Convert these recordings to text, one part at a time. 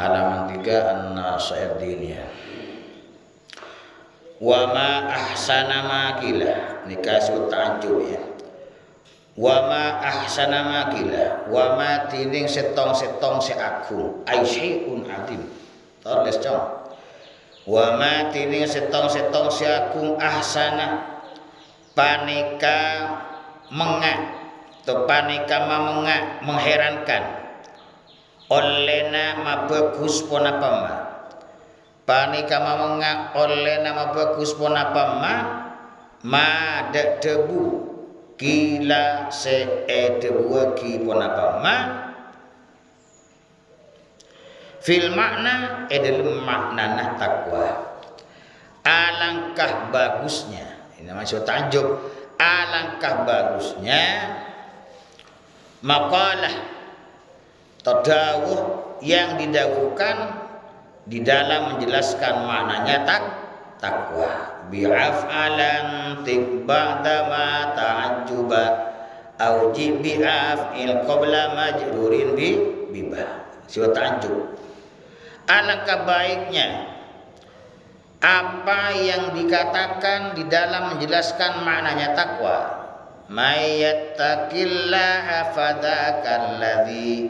halaman 3 An-Nasairdiniyah. Wa ma ahsana ma kila, ini kasih ta'ajub ya. Wa ma ahsana ma kila, wa ma tining setong-setong si agung ai syai'un adim. Tulis cong. Wa ma tining setong-setong si agung ahsana panika mengak atau panika mengak mengherankan olena ma bagus pun apa ma panika mengak olena ma bagus pun apa ma debu kila se debu ki pun apa ma fil makna dalam makna takwa. Alangkah bagusnya, ini maksud ta'ajub, alangkah bagusnya makalah tadawuh yang didawuhkan di dalam menjelaskan maknanya takwa. Bi'af'alan ba'da ma ta'ajjuba auji bi'af'il qabla majrurin bibah. Siwa ta'ajjub. Alangkah baiknya apa yang dikatakan di dalam menjelaskan maknanya takwa. Mayyattaqillaha fadzakalladzi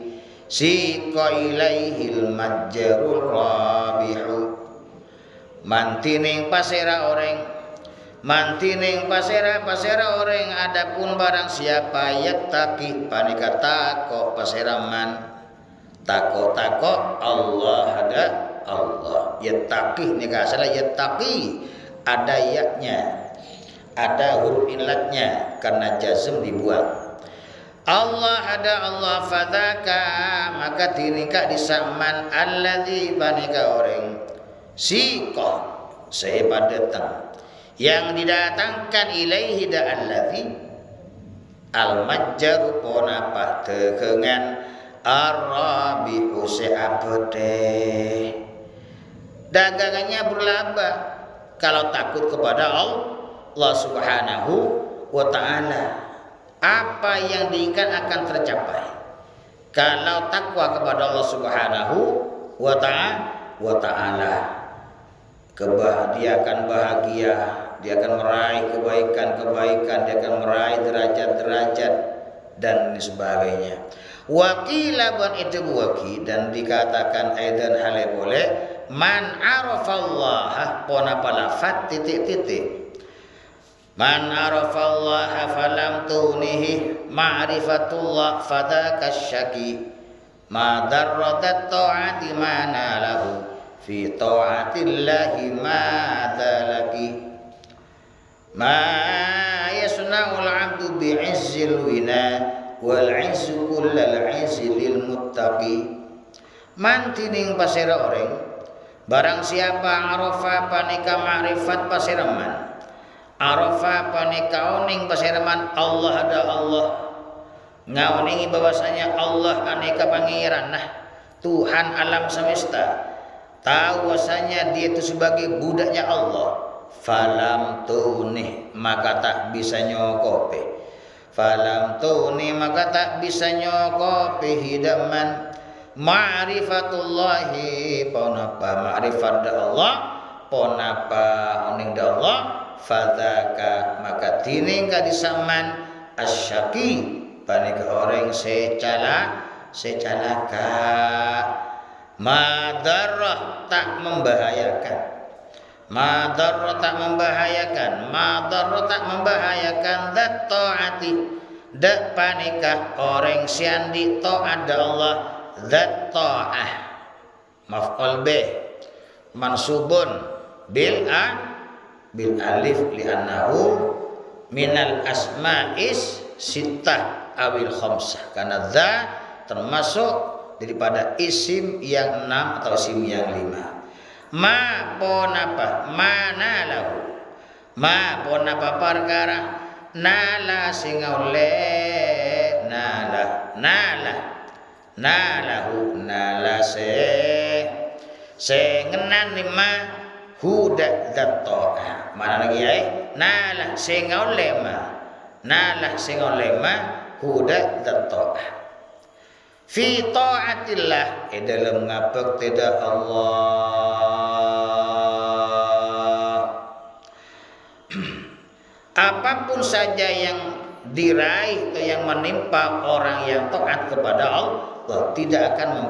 siqa ilaihil majrur rabihu. Mantining pasera orang adapun barang siapa yattaqi panika tako paseraman tako Allah ada Allah yattaqi nika salah yattaqi ada yaknya ada huruf illatnya karena jazm dibuang. Allah ada Allah fadaka maka tinika disaman alladzi panika orang siqa saya datang yang didatangkan ilaihi da alladzi al-majjaru ponapa tekengan ar-rabihu se'abde dagangannya berlaba kalau takut kepada Allah subhanahu wa ta'ala. Apa yang diinginkan akan tercapai kalau takwa kepada Allah subhanahu wa ta'ala. Dia akan bahagia, dia akan meraih kebaikan-kebaikan, dia akan meraih derajat-derajat dan sebagainya. Wakila ban itu waki dan dikatakan aidan hale boleh man arafallaha pona palafat titik-titik. Man arafallaha falam tunihi ma'rifatullah fadaka syaki ma darratat ta'ati mana lahu fi ta'atillahi ma dalaki ma yasna'ul 'abdu bi'izzil wina wal 'izzu kullal 'izzi lil muttaqi. Man tining pasera orang barang siapa arafa panika ma'rifat paseraman arafa panika oning paseraman Allah ada Allah ngaoningi bahwasanya Allah aneka pangeran nah Tuhan alam semesta tahu bahwasanya dia itu sebagai budaknya Allah falam tunih maka tak bisa nyokope falam tunih maka tak bisa nyokope hidaman ma'rifatullahi ponapa ma'rifat Allah ponapa oning da Allah fadzaka maka tining kadisaman asyaki panika orang secalaka madarrah tak membahayakan madarrah tak membahayakan dat taati dak panika orang siandi taat Allah zat ta'ah maf'ul bih mansubun bil alif li'annahu minal asma'is sittah awil khamsah karena za termasuk daripada isim yang 6 atau isim yang 5. Ma ponapa mana lahu ma ponapa perkara nala sing oleh nalahu nala se ngenan lima huda datta mana lagi ya nala se ngolema huda datta fi taatillah dalam ngabekti da Allah. Apapun saja yang diraih atau yang menimpa orang yang taat kepada Allah tidak akan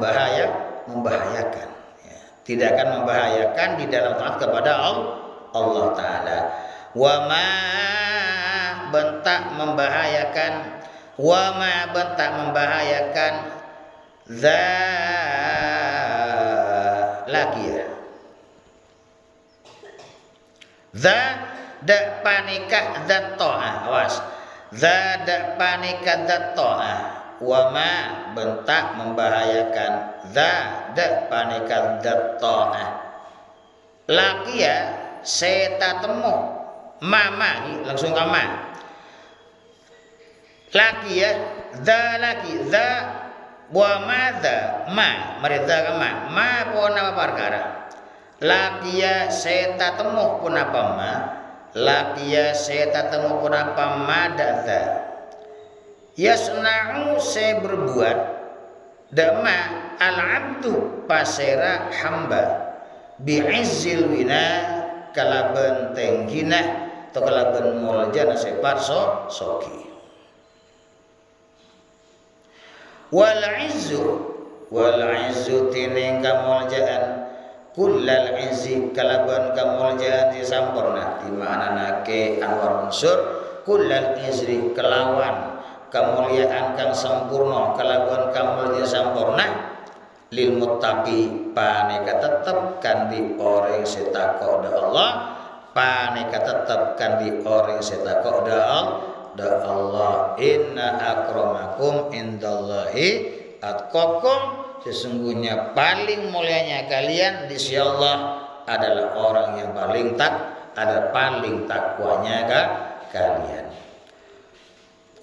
membahayakan ya. Tidak akan membahayakan di dalam taat kepada Allah Ta'ala. Wa ma bentak membahayakan, wa ma bentak membahayakan za lagi ya. Za da panikah zat ta'ah. Awas. Za da panikah zat ta'ah. Wa ma bentak membahayakan za da panikah zat ta'ah. Laki ya seta temu mama langsung kama. Laki ya za laki za wa madza ma mereka kama ma pun apa perkara. Laki ya seta temu pun apa ma. Laki ya seta temu pun apa ma dadza. Yasna'u saya berbuat dama al-abdu pasera hamba bi'izzil wina kalaban tenggina atau kalaban muljana separ soki. Wal izzu tining kamuljaan kullal izzi kalaban kamuljaan disampurna di mana nake anwar unsur kullal izri kelawan kemuliaan kang sempurna kalaban kamuljaan sampurna lil muttaqi paneka tetep kan di orang setakok da Allah, paneka tetep kan di orang setakok da Allah. Inna akramakum indallahi atqakum, sesungguhnya paling mulianya kalian di sisi Allah adalah orang yang paling paling takwanya kalian.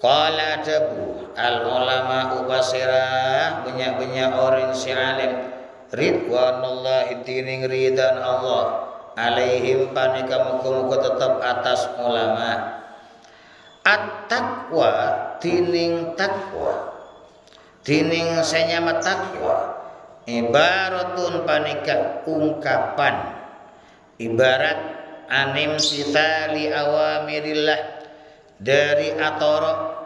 Qala dabu al ulama ubasirah banyak-banyak orang si alim ridwanullahi tining ridan Allah alaihim panika muga-muga tetap atas ulama. At-taqwa tining takwa tining senyama takwa ibaratun panika ungkapan ibarat anim sitali awamirillah dari atoro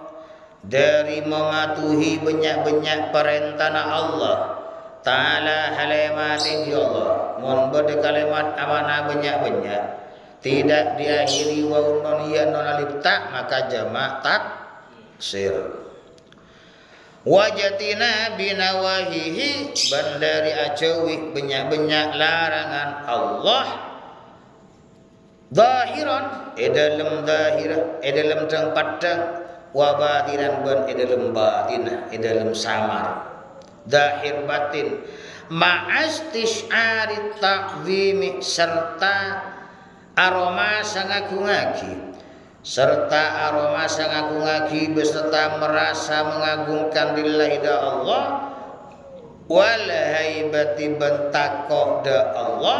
dari mematuhi banyak-banyak perintah Allah Ta'ala halimatin ya Allah mun bade kalimat amanah banyak-banyak tidak diakhiri waun non iya non alif ta maka jamak taksir. Wajatina binawahihi bandari ajawi banyak-banyak larangan Allah zahiran dalam zahirah dalam padang wa batinan ban dalam batinah dalam samar zahir batin ma'astish'ari ta'zimi serta aroma sangagungagi serta aroma sangagungagi beserta merasa mengagungkan lillahi da Allah wal haibati bentakok da Allah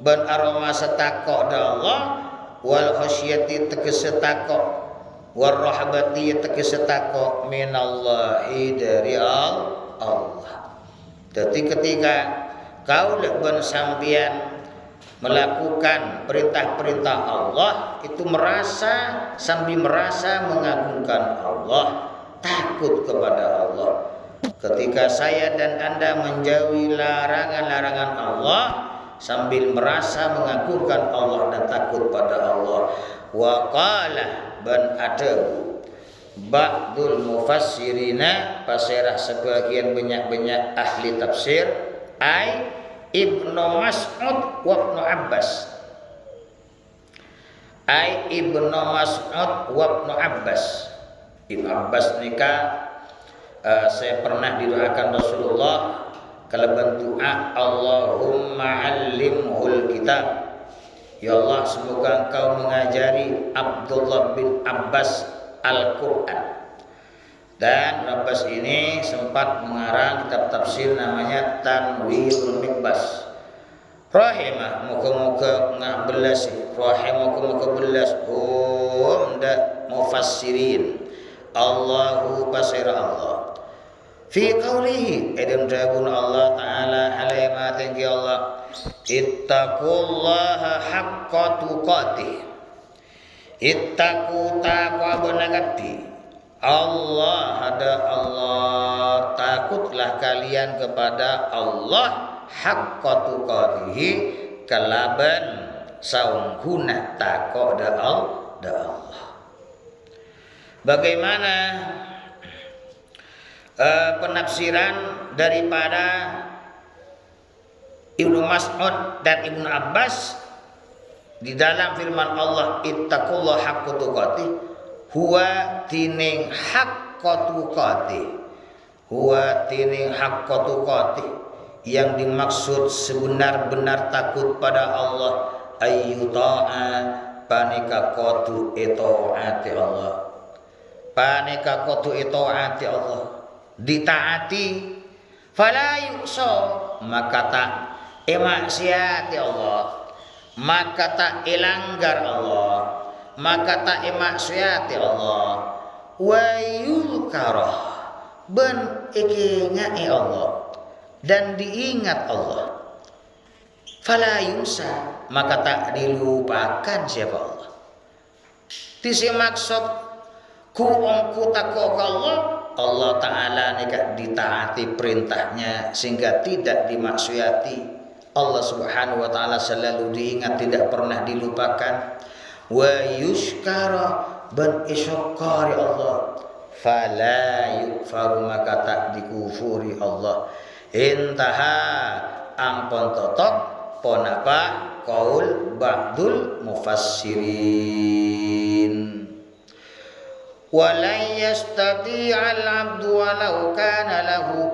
ban aroma setakok da Allah wal khasyati tegese takok war rahbati tegese takok minallahi dari Allah. Jadi ketika kau ban sampean melakukan perintah-perintah Allah itu sambil merasa mengagungkan Allah, takut kepada Allah. Ketika saya dan Anda menjauhi larangan-larangan Allah sambil merasa mengagungkan Allah dan takut pada Allah. Wa qala ban adabu ba'dul mufassirina pasirah sebagian banyak-banyak ahli tafsir ai Ibnu Mas'ud wa Ibnu Abbas. Ibnu Mas'ud wa Ibnu Abbas. Ibnu Abbas nikah saya pernah didoakan Rasulullah kalau doa Allahumma 'allimhul kitab. Ya Allah semoga engkau mengajari Abdullah bin Abbas Al-Qur'an. Dan Abbas ini sempat mengarang kitab tafsir namanya Tanwirul Mikbas. Rahimah muka-muka ngabelas, rahimah muka-muka belas mufassirin. Allahu basira Allah. fi qawlihi edem dabun Allah taala alaihi ma tinggi Allah ittaqullaha haqqa tuqatih ittaqu taqwa benagati Allah ada Allah takutlah kalian kepada Allah haqqa tuqatihi kalaban saunghuna takok da Allah. Bagaimana penafsiran daripada Ibnu Mas'ud dan Ibnu Abbas di dalam firman Allah ittaqullah haqqa tuqatih huwa tining haqqa tuqatih huwa tining haqqa tuqatih yang dimaksud sebenar-benar takut pada Allah ayyuta'a panika qatu itaati Allah panika qatu itaati Allah ditaati fala yuqsa maka tak maksiati Allah maka tak ilanggar Allah maka tak maksiati Allah wa yulkarah ben ikingai Allah dan diingat Allah fala yunsa maka tak dilupakan siapa Allah tisi maksud ku takok Allah Allah Ta'ala nika ditaati perintahnya sehingga tidak dimaksiati Allah Subhanahu wa Ta'ala selalu diingat tidak pernah dilupakan wa yuskara ban isyakari Allah fala yukfaru maka tak dikufuri Allah intaha ampun totok ponapa qaul ba'dul mufassirin walan yastati'al 'abdu walau kana lahu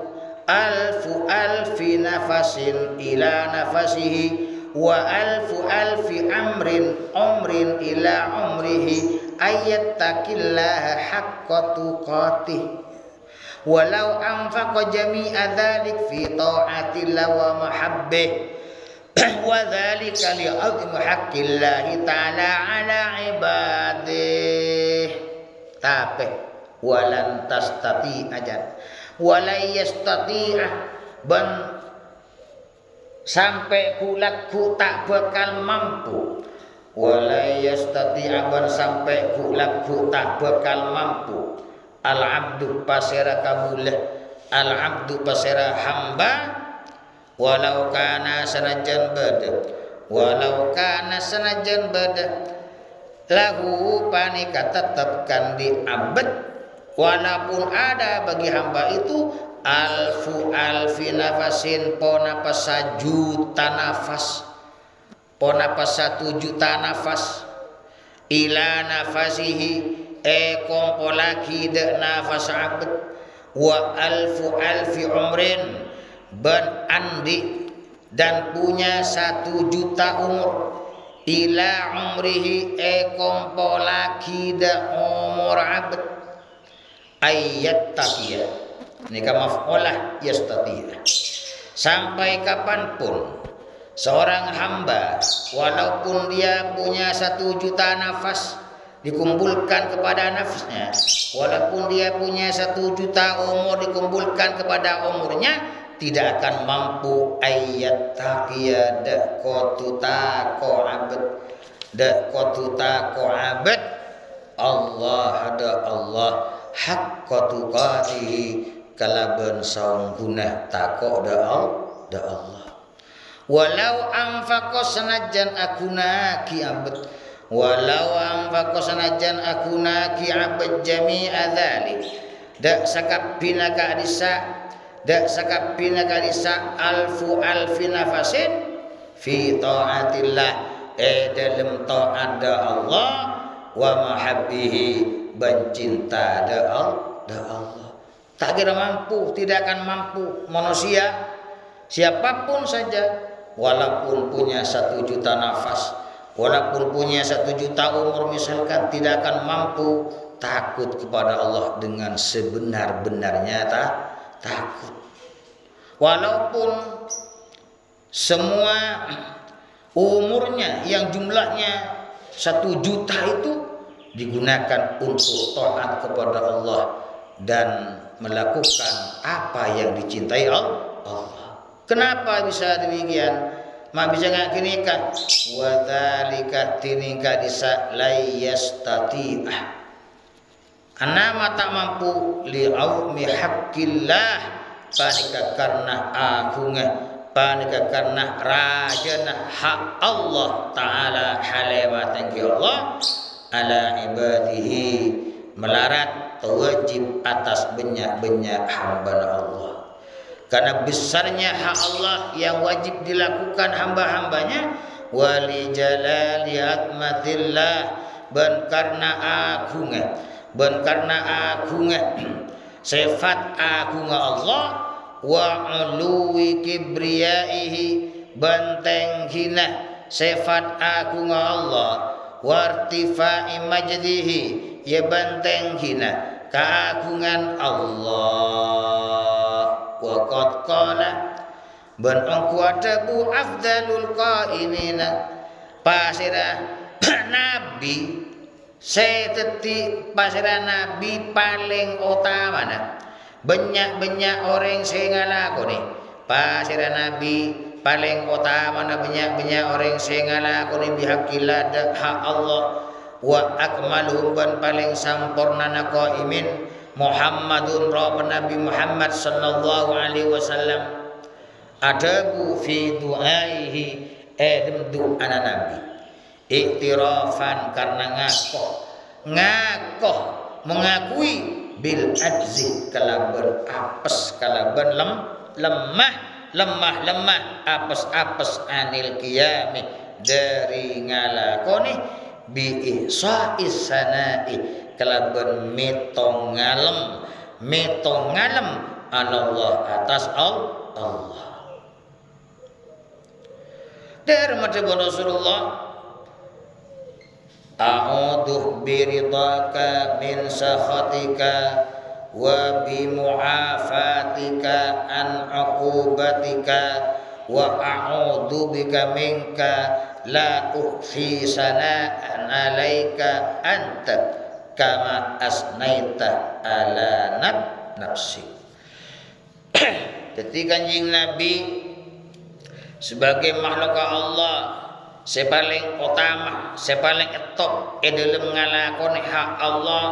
alfi nafasin ila nafasihi wa alfi umrin ila umrihi ayattaqillaha haqqa tuqatih walau anfaqa jami'a dzalik fi ta'atillah wa mahabbih wa dzalika li'azmi haqqillahi ta'ala 'ala 'ibadih tapi walan tastati ajan walai yastati'ah ban sampai kulakku tak bakal mampu walai yastati'ah ban sampai kulakku tak bakal mampu al abdu pasera kabulah al abdu pasera hamba walau kana sanajan bada lahu panika tetapkan di abad walaupun ada bagi hamba itu alfi nafasin ponapa 1 juta nafas ponapa 1 juta nafas ila nafasihi kompolaki de nafas abad wa alfi umrin ban andi dan punya 1 juta umur ila umrihi kompolaki de umur abad ayat taqiyah nikah maf'ulah yastati'ah sampai kapanpun seorang hamba walaupun dia punya 1 juta nafas dikumpulkan kepada nafasnya walaupun dia punya 1 juta umur dikumpulkan kepada umurnya tidak akan mampu ayat taqiyah dak kotuta ko abad Allah ada Allah haqqa tuqatihi kalaban saunghuna takok da Allah walau anfaqa sanajan akuna ki abad walau anfaqa sanajan akuna ki abad jami'a dzalik dak sakabina kadisa alfi nafasin fi taatillah dalam taat Allah wa mahabbihi ban cinta da Allah tak kira mampu tidak akan mampu manusia siapapun saja walaupun punya 1 juta nafas walaupun punya 1 juta umur misalkan tidak akan mampu takut kepada Allah dengan sebenar-benarnya takut walaupun semua umurnya yang jumlahnya 1 juta itu digunakan untuk taat kepada Allah dan melakukan apa yang dicintai Allah. Kenapa bisa demikian? Mak bisa nggak kini kan? Wadalika tinika disa layastati'ah. Anama tak mampu li'aumi haqqillah panika karena agungnya panika karena rajana hak Allah Ta'ala halematan ki Allah ala ibadihi melarat wajib atas banyak-banyak hamba Allah. Karena besarnya hak Allah yang wajib dilakukan hamba-hambanya wali jalali atmatillah dan karena agungnya sifat agungnya Allah wa uluwi kibriyaihi banteng hina sifat agungnya Allah wartifai majdihi ya banteng hina keagungan Allah. Waqad qala ban angku adabu afdalul qainina pasira nabi seteti pasira nabi paling utama banyak orang sing ngalakoni pasira nabi paling utama banyak orang sing ngalakoni bihaqillah hak Allah wa akmaluhum ban paling sampurna qaimin Muhammadun rabb Nabi Muhammad sallallahu alaihi wasallam adabu fi du'aihi doa Nabi iktirafan karena ngakoh mengakui bil ajzi kalaban apes kalaban lemah apes anil qiyami dari ngalakoni bi ihsa'is sana'i kalaban metong ngalem Allah atas Allah. Dari macam Rasulullah a'udhu biridaka min sakhatika wa bimu'afatika an uqubatika wa a'udhu bika minka la uhsi sana'an alaika anta kama asnaita ala nafsi. Jadi kanjing Nabi sebagai makhluk Allah sepaling utama sepaling top dalam ngalakoni hak Allah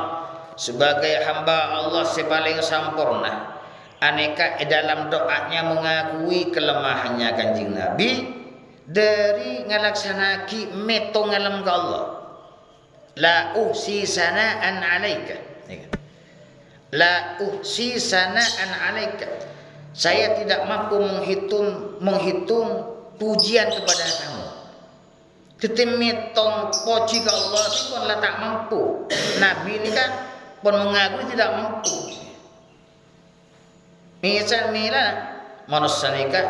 sebagai hamba Allah sepaling sempurna aneka dalam doanya mengakui kelemahannya kanjing Nabi dari ngalaksanaki meto ngalam ke Allah. La uhsi sana'an alaika. La uhsi sana'an alaika. Saya tidak mampu menghitung pujian kepada kamu. Tetimitong poci ke Allah itu pun tak mampu. Nabi ini kan pun mengakui tidak mampu. Misalnya manusia nikah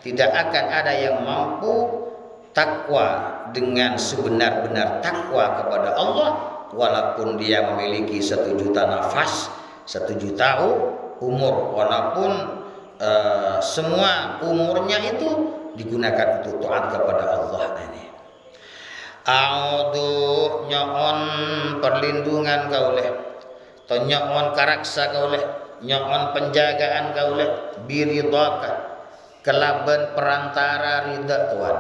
tidak akan ada yang mampu takwa dengan sebenar-benar takwa kepada Allah walaupun dia memiliki 1 juta nafas 1 juta umur walaupun semua umurnya itu digunakan untuk taat kepada Allah ini. A'udhu nyoon perlindungan kauleh atau nyoon karaksa kauleh nyoon penjagaan kauleh biridaka kelaban perantara ridha Tuhan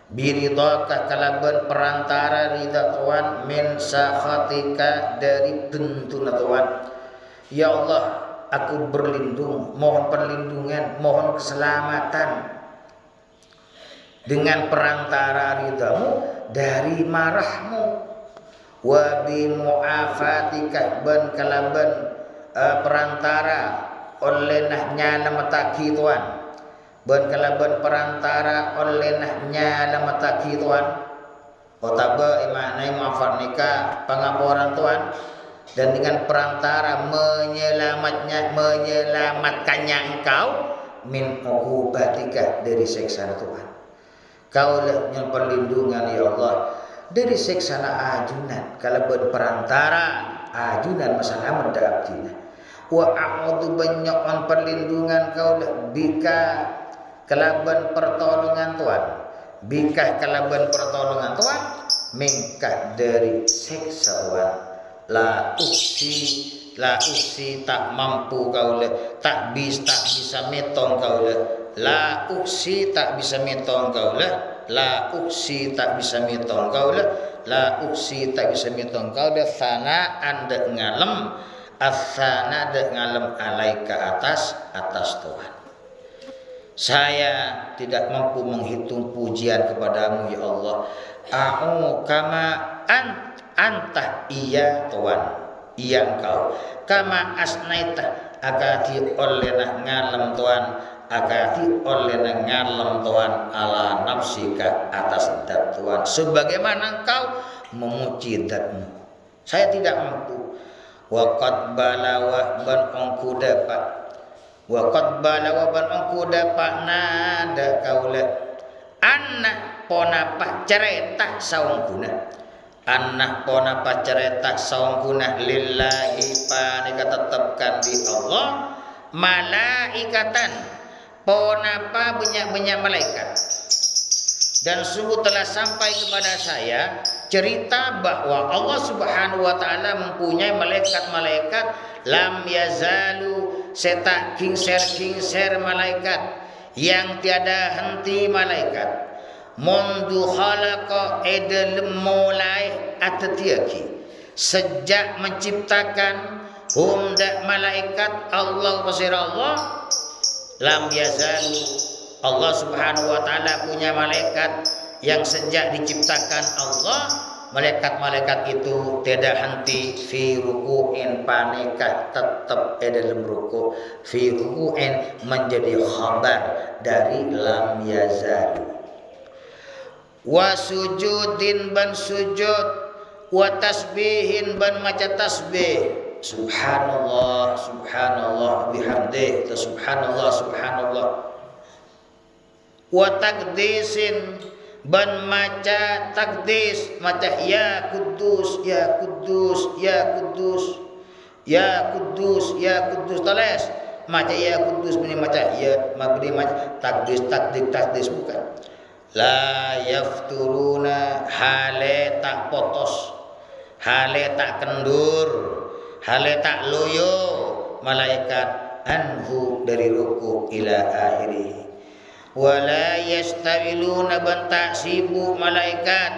biridaka kalaban perantara ridha Tuhan min sakhatika dari tuntun Tuhan. Ya Allah, aku berlindung, mohon perlindungan, mohon keselamatan dengan perantara ridhamu dari marahmu wa bi mu'afatika ban kalaban perantara oleh nyala mataki Tuhan ban kalaban perantara oleh nyala mataki Tuhan otaba imanai maafat nikah pengapuran Tuhan dan dengan perantara menyelamatkannya engkau min uqubatika dari siksa Tuhan. Kaulah yang perlindungan ya Allah dari siksa ajunan kalaban perantara ajunan masalah mendaptina wa a'udzu banyakan perlindungan kaulah bika kalaban pertolongan Tuhan bika kalaban pertolongan Tuhan mingkah dari siksa Tuhan la uksi la uksi tak mampu kaula, tak bisa metong kaula, la uksi tak bisa metong kaula, la uksi tak bisa metong kaula, la uksi tak bisa metong kaula, sana anda ngalem, asana de ngalem alaika atas Tuhan. Saya tidak mampu menghitung pujian kepadamu ya Allah. A'u kama anta iya Tuhan, iya engkau. Kama asnaita agati olehna ngalem Tuhan, agati olehna ngalem Tuhan ala nafsika atas dat Tuhan. Sebagaimana engkau memuji datmu. Saya tidak mampu. Wa qad balawa ban ongku dapat. Wa qad balawa ban ongku dapat nada kaula. Anak ponapa cerita saungguna, anak ponapa cerita saungguna lillahi panika tetapkan di Allah malaikatan ponapa banyak malaikat. Dan sungguh telah sampai kepada saya cerita bahwa Allah Subhanahu wa taala mempunyai malaikat-malaikat lam yazalu setak kingser malaikat yang tiada henti malaikat mundu khalaqa edel mulai atatiaki sejak menciptakan humda malaikat Allah pasir Allah lam yazalu Allah Subhanahu wa taala punya malaikat yang sejak diciptakan Allah malaikat-malaikat itu tidak henti fi ruku'in panika tetap dalam ruku' fi ruku'in menjadi khabar dari lam yazal wa sujudin ban sujud wa tasbihin ban maca tasbih subhanallah subhanallah bihamdih subhanallah wa takdisin ban maca takdis maca ya kudus ya kudus ya kudus ya kudus ya kudus teles maca ya kudus ini maca ya magri maca takdis bukan la yafturuna hale tak potos hale tak kendur hale tak loyo malaikat anhu dari ruku ila akhirih wala yastawiluna bentak sibuk malaikat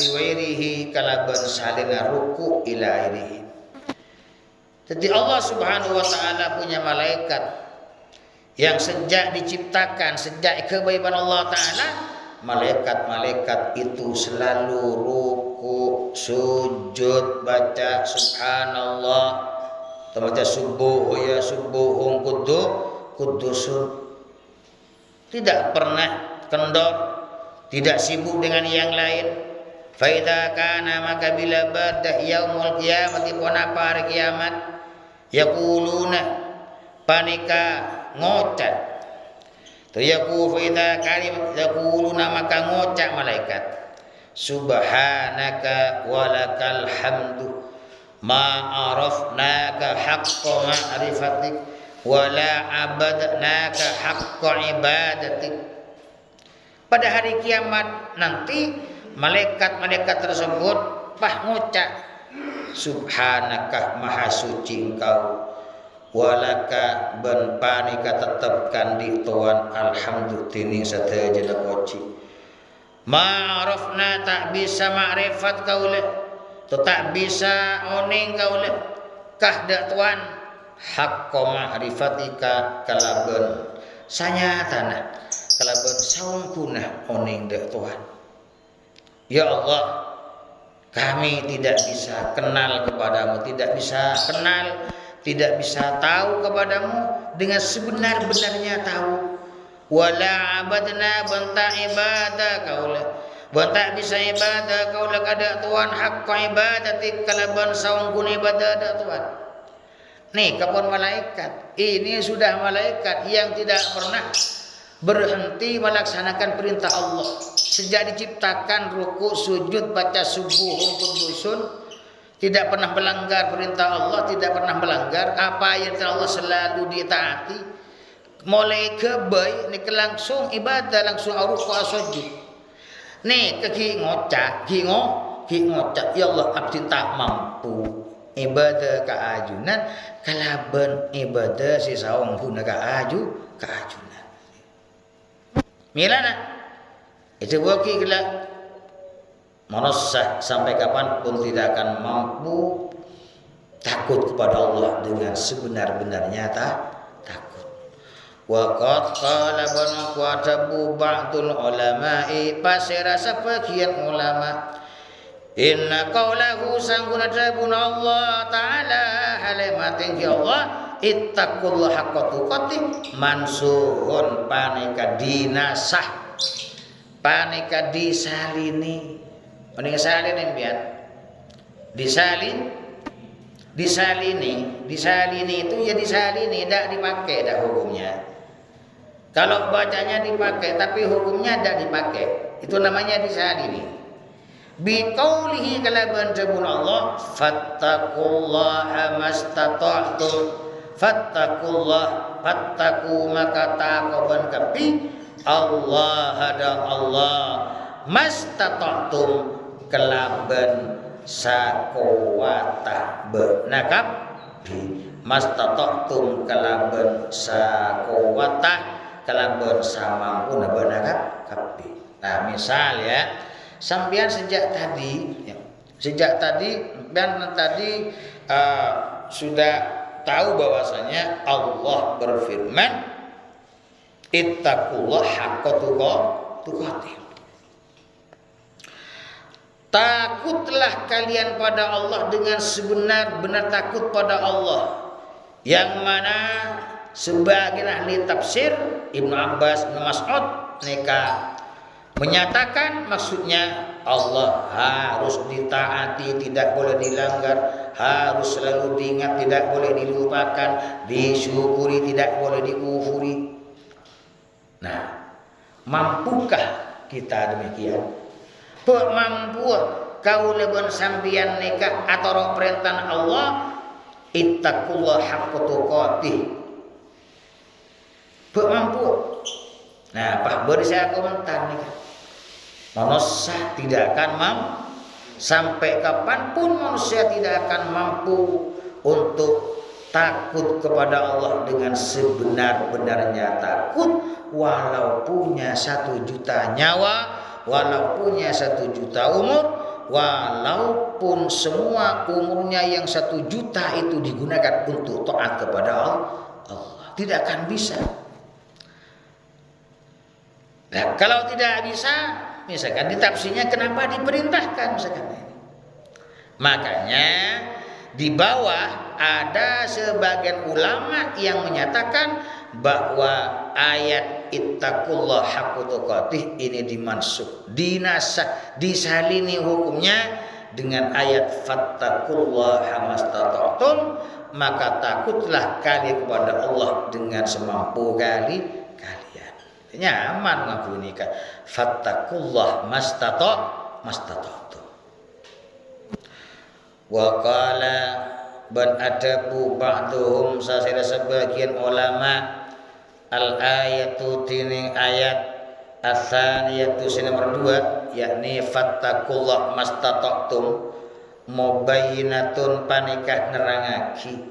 biwairihi kalaban salina ruku ila akhirih. Jadi Allah Subhanahu wa taala punya malaikat yang sejak diciptakan, sejak kebaikan Allah taala, malaikat-malaikat itu selalu ruku, sujud, baca subhanallah, baca subuh ya subuhun kudusun, tidak pernah kendor, tidak sibuk dengan yang lain. Faida kana maka bila badah yaumul qiyamati pona par kiamat yaquluna panika ngocak to yaku faida kalim yaquluna maka ngocak malaikat subhanaka walakal hamdu ma arafnaka haqqa ma'rifatik wala abadnaka haqqa ibadatik. Pada hari kiamat nanti malaikat-malaikat tersebut ngucap subhanaka maha suci engkau walaka ben panika tetapkan di tuan alhamdulillah tini satajana poci ma'arafna tak bisa ma'rifat kaule tak bisa oning kaule kahda tuan hakko ma'rifatika kalaban sanyatana kalaban saungkuna oning dek Tuhan. Ya Allah, kami tidak bisa kenal kepadamu, tidak bisa kenal, tidak bisa tahu kepadamu dengan sebenar-benarnya tahu. Wala abadna banta ibadah kaula, banta bisa ibadah kaula kada Tuhan hakko ibadatik kalaban saungkuna ibadah dek Tuhan. Nih kapan malaikat, ini sudah malaikat yang tidak pernah berhenti melaksanakan perintah Allah. Sejak diciptakan ruku, sujud, baca subuh, kudusun, tidak pernah melanggar perintah Allah, tidak pernah melanggar apa yang Allah selalu ditaati. Mulai ke bayi, ini langsung ibadah, langsung ruku sujud. Nih ke ngocak, ya Allah abdi tak mampu. ibadah keajunan kalaban ibadah si sawang guna keajunan. Milana itu bagi kelak manusia sampai kapanpun tidak akan mampu takut kepada Allah dengan sebenar-benarnya takut. Wa qad qala banaqatabu ba'dul ulama'i pasira sebagian ulama inna qawlahu sangguna dabun Allah ta'ala halimatin ki Allah ittaqullah haqqa tuqatih mansuhun panika dinasah panika disalini mending salin pian disalini itu ya disalini tidak dipakai dah hukumnya. Kalau bacanya dipakai tapi hukumnya tidak dipakai, itu namanya disalini. Biqaulihi kalaban jabun Allah fattaqullaha mastata'tum fattaqu maka taqaban kapi Allah ada Allah mastata'tum kelaban sakowata benakap mastata'tum kelaban sakowata kelaban samampu benakap kapi. Nah misal ya sampean sejak tadi dan tadi sudah tahu bahwasanya Allah berfirman ittaqullah haqqa tuqatih. Takutlah kalian pada Allah dengan sebenar-benar takut pada Allah. Yang mana sebagian ahli tafsir Ibnu Abbas, Ibnu Mas'ud mereka menyatakan maksudnya Allah harus ditaati, tidak boleh dilanggar, harus selalu diingat, tidak boleh dilupakan, disyukuri, tidak boleh dikufuri. Nah, mampukah kita demikian? Mampu kau lebon sambian nikah atau perintah Allah ittaqullah haqqa tuqatih. Mampu. Nah, Pak beri saya komentar nih. Manusia tidak akan mampu sampai kapanpun manusia tidak akan mampu untuk takut kepada Allah dengan sebenar-benarnya takut walau punya 1 juta nyawa, walau punya 1 juta umur, walaupun semua umurnya yang 1 juta itu digunakan untuk taat kepada Allah, tidak akan bisa. Nah, kalau tidak bisa, misalkan ditafsirnya kenapa diperintahkan misalkan ini. Makanya di bawah ada sebagian ulama yang menyatakan bahwa ayat ittaqullah haqqa tuqatih ini dimansukh, dinasakh, disalini hukumnya dengan ayat fattaqullaha mastata'tum, maka takutlah kalian kepada Allah dengan semampu kalian. Nyaman ngabunikan fattaqullah mastata'tum. Wa qala ban adabu ba'duhum sasira sebagian ulama al ayatu tining ayat as-saniyatu nomor 2 yakni fattaqullah mastata'tum mubayyinatun panikah nerangaki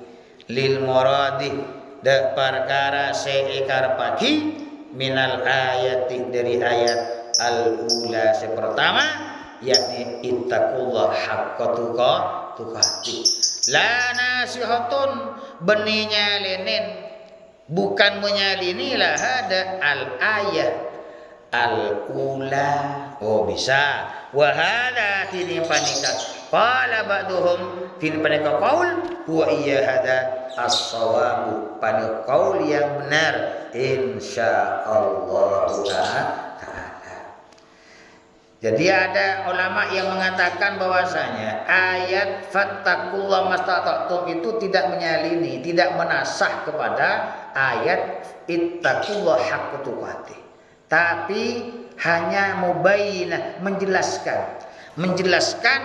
lil muradi da perkara sekarepaki minal ayati dari ayat al-ula pertama yakni ittaqullah haqqa tuqatih. La nasihatun beninya lenen bukan menyalini lah ada al-ayat al-ula. Oh bisa. Wa hada kini panika. Qala ba'duhum kini panika qaul huwa iya hada as-sawabu panika qaul yang benar insyaallah ta'ala. Jadi ada ulama yang mengatakan bahwasanya ayat fattaqullah mastata'tum itu tidak menyalini, tidak menasah kepada ayat ittaqullah haqqa tuqatih. Tapi hanya mubayyinah, menjelaskan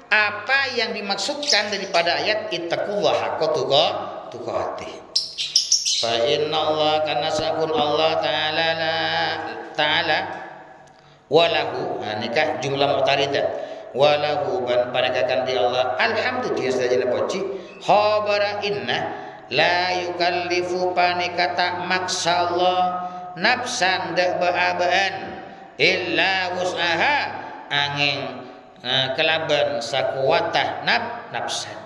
apa yang dimaksudkan daripada ayat ittaqullah haqqa tuqatih. Fa innallaha kana sakun Allah taala walahu nikah jumlah mu'taridah walahu ban panekakan di Allah alhamdulillah saja poci khabara inna la yukallifu paneka tak maksa Allah nafsan dak ba'abaan illa wus'aha angin kelaban sakuwatah nafsan.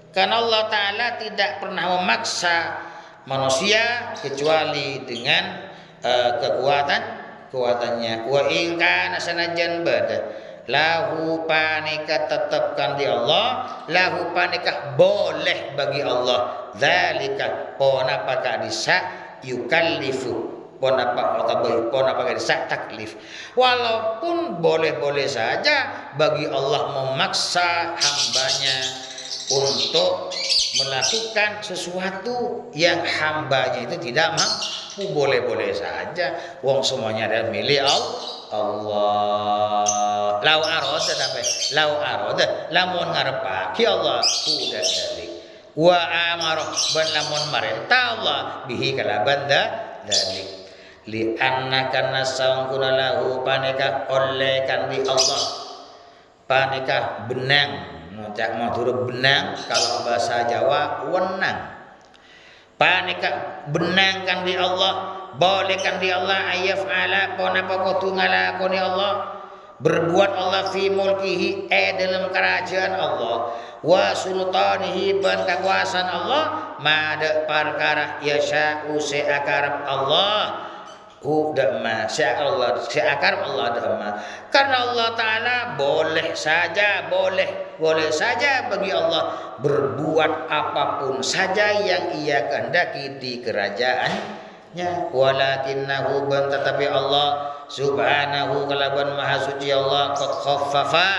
Karena Allah Ta'ala tidak pernah memaksa manusia kecuali dengan kekuatannya. Wa in kana sanajan bada lahu panika tetapkan di Allah, lahu panika boleh bagi Allah. Zalika pona paka disa yukallifu. Pona paka disa taklif. Walaupun boleh-boleh saja bagi Allah memaksa hambanya untuk melakukan sesuatu yang hambanya itu tidak mampu, boleh-boleh saja. Wong semuanya adalah milik Allah. Lau aroda tapi lau aroda lamun ngarepake Allah udah dalik. Wa amarah ban lamun marentah Allah bihi kalaban dalik. Li anna kana sangkuna lahu paneka oleh kan di Allah. Paneka benang cak madura benang kalau bahasa Jawa wenang. Panika benang kan di Allah, boleh kan di Allah ayaf ala pon apa kudu ngalakoni Allah, berbuat Allah fi mulkihi dalam kerajaan Allah wa sultanihi ban kekuasaan Allah mada perkara yasha'u seakarab Allah udama Allah seakarab Allah dama. Karena Allah Ta'ala boleh saja bagi Allah berbuat apapun saja yang ia kehendaki di kerajaannya. Walakinnahu ban tetapi Allah subhanahu kalaban maha suci Allah qad khaffafa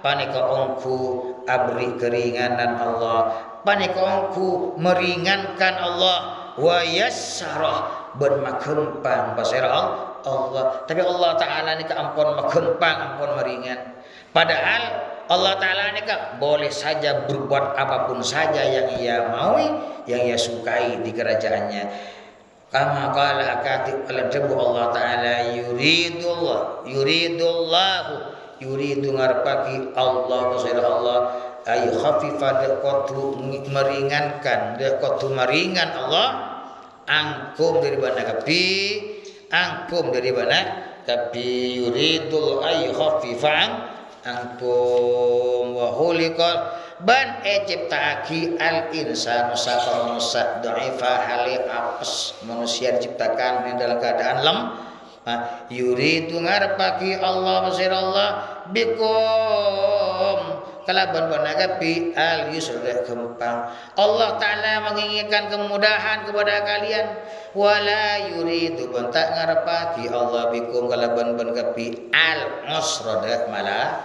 panika ongku abri keringanan Allah, panika ongku meringankan Allah wa yassarah bermakempang pasir Allah. Tapi Allah Ta'ala ni ampun makempang, ampun meringan. Padahal Allah Ta'ala ni boleh saja berbuat apapun saja yang ia maui, yang ia sukai di kerajaannya. Kama qala akatib al-jabu Allah Ta'ala yuridu ngarpaki Allah pasir Allah ay khafifa dekotu meringankan dekotu meringan Allah angkum dari mana kapi yuridul ay khafifan angkum wa hulikal ban ciptaaki al insanu saka manusia dhaifa hali apes manusia diciptakan dalam keadaan yuridu ngarepaki Allah masir Allah bikum kalaban banagapi al yusra kempang. Allah Ta'ala menginginkan kemudahan kepada kalian wala yuridu bentak ngarepaki Allah bikum kalaban banagapi al usra malarat.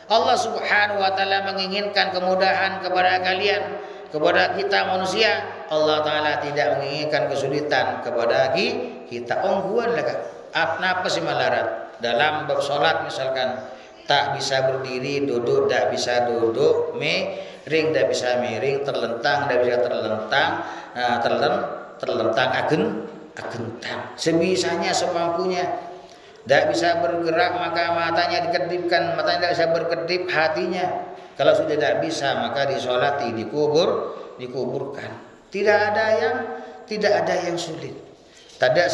Allah Subhanahu wa Ta'ala menginginkan kemudahan kepada kalian, kepada kita manusia. Allah Ta'ala tidak menginginkan kesulitan kepada kita. Ongguan lah apa sih malarat dalam bab salat misalkan tak bisa berdiri, duduk tak bisa duduk, miring tak bisa miring, terlentang tak bisa terlentang agentang sebisanya semampunya. Tak bisa bergerak maka matanya dikedipkan, matanya tak bisa berkedip hatinya. Kalau sudah tak bisa maka disolati, dikuburkan. Tidak ada yang sulit. Tak ada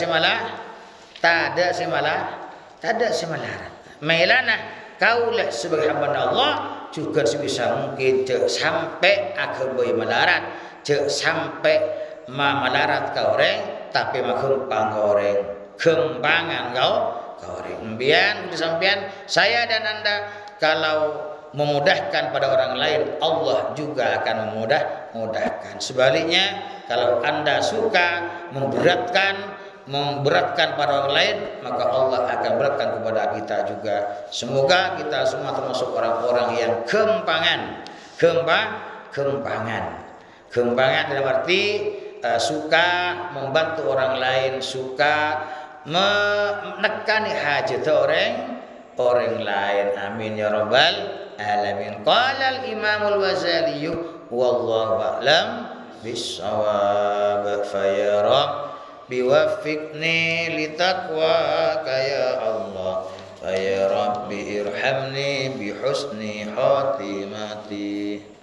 semalaran. Mailanah kaulah sebagai hamba Allah juga sebisa mungkin sampai akabai melarat, sampai melarat kau orang, tapi makempang kau orang, kembangan kau orang. Bian sampean saya dan Anda kalau memudahkan pada orang lain, Allah juga akan memudahkan. Sebaliknya, kalau Anda suka memberatkan pada orang lain, maka Allah akan beratkan kepada kita juga. Semoga kita semua termasuk orang-orang yang kembangan dalam arti suka membantu orang lain, suka menekani hajat orang lain. Amin ya rabbal alamin. Qala al-Imam al-Ghazali wallahu a'lam bis-shawab fa ya rabb biwaffiqni litaqwa ya Allah Ya Rabbi irhamni bihusni khatimati.